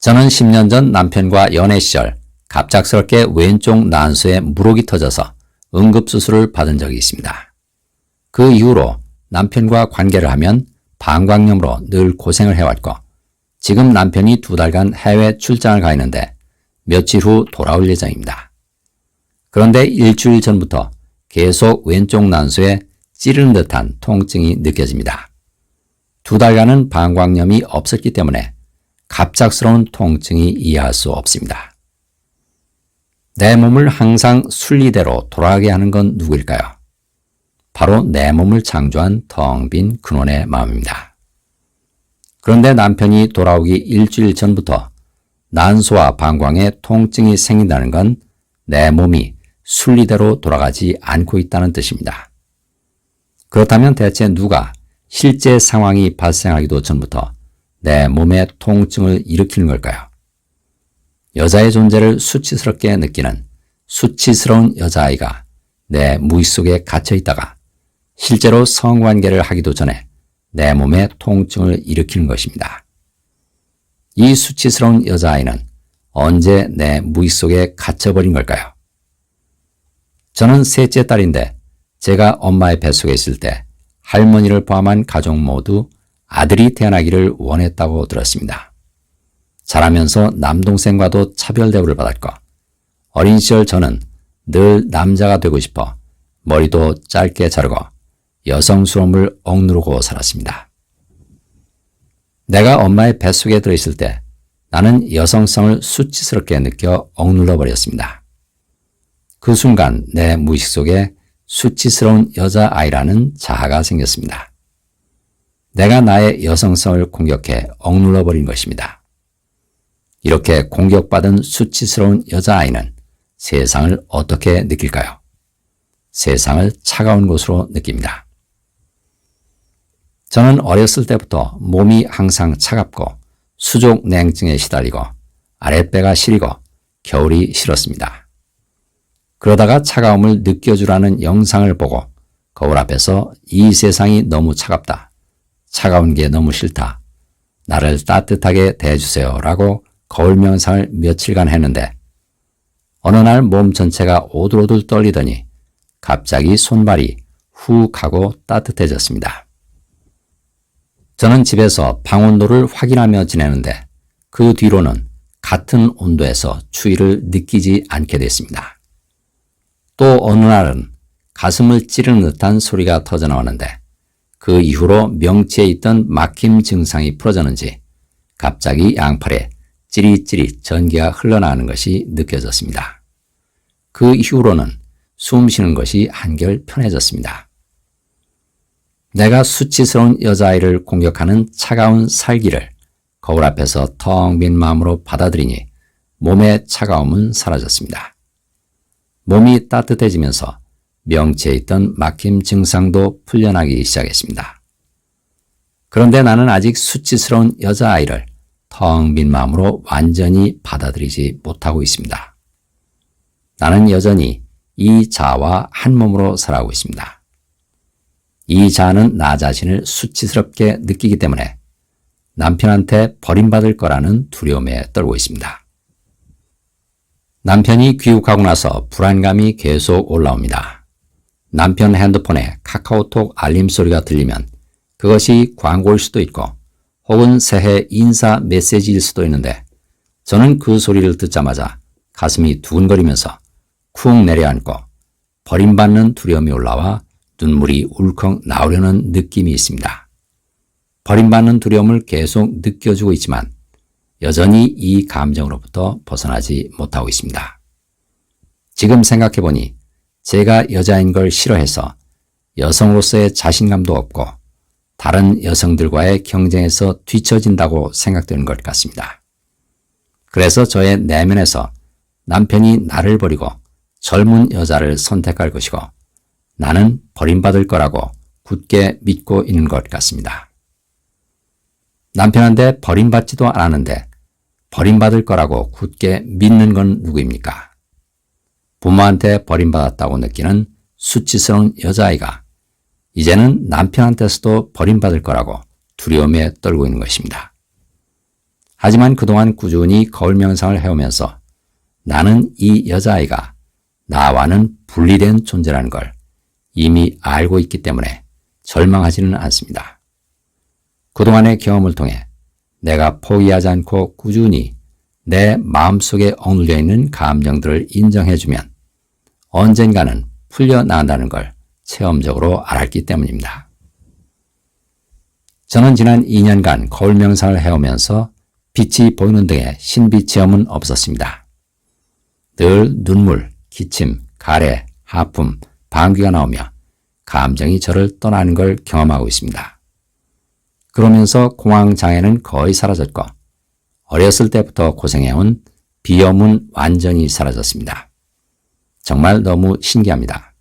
저는 10년 전 남편과 연애 시절 갑작스럽게 왼쪽 난소에 물혹이 터져서 응급수술을 받은 적이 있습니다. 그 이후로 남편과 관계를 하면 방광염으로 늘 고생을 해왔고 지금 남편이 2달간 해외 출장을 가 있는데 며칠 후 돌아올 예정입니다. 그런데 일주일 전부터 계속 왼쪽 난소에 찌르는 듯한 통증이 느껴집니다. 2달간은 방광염이 없었기 때문에 갑작스러운 통증이 이해할 수 없습니다. 내 몸을 항상 순리대로 돌아가게 하는 건 누구일까요? 바로 내 몸을 창조한 텅 빈 근원의 마음입니다. 그런데 남편이 돌아오기 일주일 전부터 난소와 방광에 통증이 생긴다는 건 내 몸이 순리대로 돌아가지 않고 있다는 뜻입니다. 그렇다면 대체 누가 실제 상황이 발생하기도 전부터 내 몸에 통증을 일으키는 걸까요? 여자의 존재를 수치스럽게 느끼는 수치스러운 여자아이가 내 무의 속에 갇혀 있다가 실제로 성관계를 하기도 전에 내 몸에 통증을 일으키는 것입니다. 이 수치스러운 여자아이는 언제 내 무의 속에 갇혀버린 걸까요? 저는 셋째 딸인데 제가 엄마의 뱃속에 있을 때 할머니를 포함한 가족 모두 아들이 태어나기를 원했다고 들었습니다. 자라면서 남동생과도 차별 대우를 받았고 어린 시절 저는 늘 남자가 되고 싶어 머리도 짧게 자르고 여성스러움을 억누르고 살았습니다. 내가 엄마의 뱃속에 들어있을 때 나는 여성성을 수치스럽게 느껴 억눌러 버렸습니다. 그 순간 내 무의식 속에 수치스러운 여자아이라는 자아가 생겼습니다. 내가 나의 여성성을 공격해 억눌러 버린 것입니다. 이렇게 공격받은 수치스러운 여자아이는 세상을 어떻게 느낄까요? 세상을 차가운 곳으로 느낍니다. 저는 어렸을 때부터 몸이 항상 차갑고 수족 냉증에 시달리고 아랫배가 시리고 겨울이 싫었습니다. 그러다가 차가움을 느껴주라는 영상을 보고 거울 앞에서 이 세상이 너무 차갑다. 차가운 게 너무 싫다. 나를 따뜻하게 대해주세요 라고 거울 명상을 며칠간 했는데 어느 날 몸 전체가 오들오들 떨리더니 갑자기 손발이 훅 하고 따뜻해졌습니다. 저는 집에서 방온도를 확인하며 지내는데 그 뒤로는 같은 온도에서 추위를 느끼지 않게 됐습니다. 또 어느 날은 가슴을 찌르는 듯한 소리가 터져나왔는데 그 이후로 명치에 있던 막힘 증상이 풀어졌는지 갑자기 양팔에 찌릿찌릿 전기가 흘러나가는 것이 느껴졌습니다. 그 이후로는 숨 쉬는 것이 한결 편해졌습니다. 내가 수치스러운 여자아이를 공격하는 차가운 살기를 거울 앞에서 텅 빈 마음으로 받아들이니 몸의 차가움은 사라졌습니다. 몸이 따뜻해지면서 명치에 있던 막힘 증상도 풀려나기 시작했습니다. 그런데 나는 아직 수치스러운 여자아이를 텅 빈 마음으로 완전히 받아들이지 못하고 있습니다. 나는 여전히 이 자아와 한 몸으로 살아가고 있습니다. 이 자아는 나 자신을 수치스럽게 느끼기 때문에 남편한테 버림받을 거라는 두려움에 떨고 있습니다. 남편이 귀국하고 나서 불안감이 계속 올라옵니다. 남편 핸드폰에 카카오톡 알림 소리가 들리면 그것이 광고일 수도 있고 혹은 새해 인사 메시지일 수도 있는데 저는 그 소리를 듣자마자 가슴이 두근거리면서 쿵 내려앉고 버림받는 두려움이 올라와 눈물이 울컥 나오려는 느낌이 있습니다. 버림받는 두려움을 계속 느껴주고 있지만 여전히 이 감정으로부터 벗어나지 못하고 있습니다. 지금 생각해보니 제가 여자인 걸 싫어해서 여성으로서의 자신감도 없고 다른 여성들과의 경쟁에서 뒤처진다고 생각되는 것 같습니다. 그래서 저의 내면에서 남편이 나를 버리고 젊은 여자를 선택할 것이고 나는 버림받을 거라고 굳게 믿고 있는 것 같습니다. 남편한테 버림받지도 않았는데 버림받을 거라고 굳게 믿는 건 누구입니까? 부모한테 버림받았다고 느끼는 수치스러운 여자아이가 이제는 남편한테서도 버림받을 거라고 두려움에 떨고 있는 것입니다. 하지만 그동안 꾸준히 거울 명상을 해오면서 나는 이 여자아이가 나와는 분리된 존재라는 걸 이미 알고 있기 때문에 절망하지는 않습니다. 그동안의 경험을 통해 내가 포기하지 않고 꾸준히 내 마음속에 억눌려 있는 감정들을 인정해주면 언젠가는 풀려나간다는 걸 체험적으로 알았기 때문입니다. 저는 지난 2년간 거울 명상을 해오면서 빛이 보이는 등의 신비 체험은 없었습니다. 늘 눈물, 기침, 가래, 하품, 방귀가 나오며 감정이 저를 떠나는 걸 경험하고 있습니다. 그러면서 공황장애는 거의 사라졌고 어렸을 때부터 고생해온 비염은 완전히 사라졌습니다. 정말 너무 신기합니다.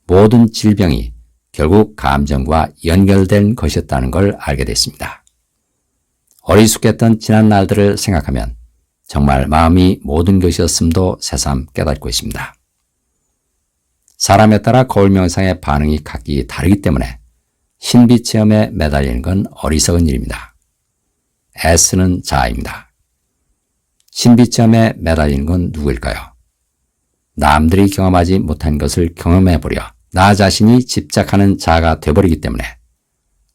모든 질병이 결국 감정과 연결된 것이었다는 걸 알게 됐습니다. 어리숙했던 지난 날들을 생각하면 정말 마음이 모든 것이었음도 새삼 깨닫고 있습니다. 사람에 따라 거울 명상의 반응이 각기 다르기 때문에 신비 체험에 매달리는 건 어리석은 일입니다. S는 자아입니다. 신비 체험에 매달리는 건 누구일까요? 남들이 경험하지 못한 것을 경험해보려 나 자신이 집착하는 자아가 되어버리기 때문에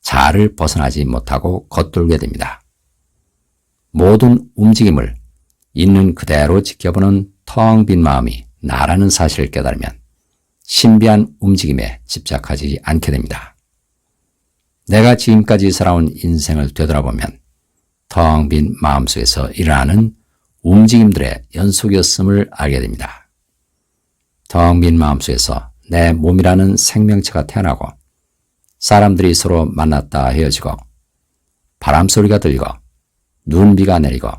자아를 벗어나지 못하고 겉돌게 됩니다. 모든 움직임을 있는 그대로 지켜보는 텅 빈 마음이 나라는 사실을 깨달으면 신비한 움직임에 집착하지 않게 됩니다. 내가 지금까지 살아온 인생을 되돌아보면 텅 빈 마음속에서 일어나는 움직임들의 연속이었음을 알게 됩니다. 텅 빈 마음속에서 내 몸이라는 생명체가 태어나고 사람들이 서로 만났다 헤어지고 바람소리가 들리고 눈비가 내리고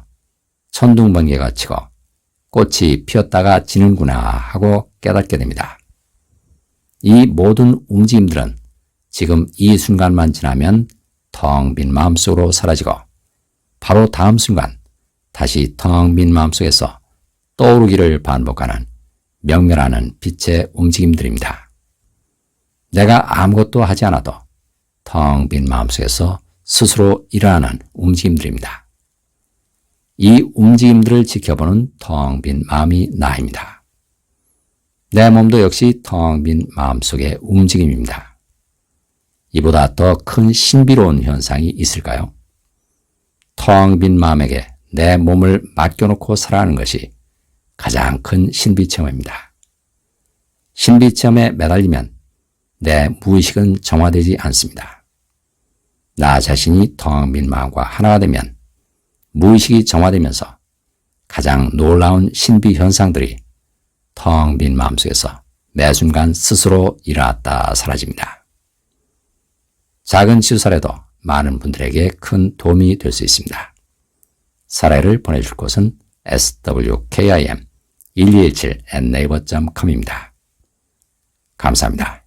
천둥번개가 치고 꽃이 피었다가 지는구나 하고 깨닫게 됩니다. 이 모든 움직임들은 지금 이 순간만 지나면 텅 빈 마음속으로 사라지고 바로 다음 순간 다시 텅 빈 마음속에서 떠오르기를 반복하는 명멸하는 빛의 움직임들입니다. 내가 아무것도 하지 않아도 텅 빈 마음속에서 스스로 일어나는 움직임들입니다. 이 움직임들을 지켜보는 텅 빈 마음이 나입니다. 내 몸도 역시 텅 빈 마음속의 움직임입니다. 이보다 더 큰 신비로운 현상이 있을까요? 텅 빈 마음에게 내 몸을 맡겨놓고 살아가는 것이 가장 큰 신비체험입니다. 신비체험에 매달리면 내 무의식은 정화되지 않습니다. 나 자신이 텅 빈 마음과 하나가 되면 무의식이 정화되면서 가장 놀라운 신비 현상들이 텅 빈 마음속에서 매 순간 스스로 일어났다 사라집니다. 작은 치유사례도 많은 분들에게 큰 도움이 될 수 있습니다. 사례를 보내줄 곳은 swkim1217@naver.com입니다. 감사합니다.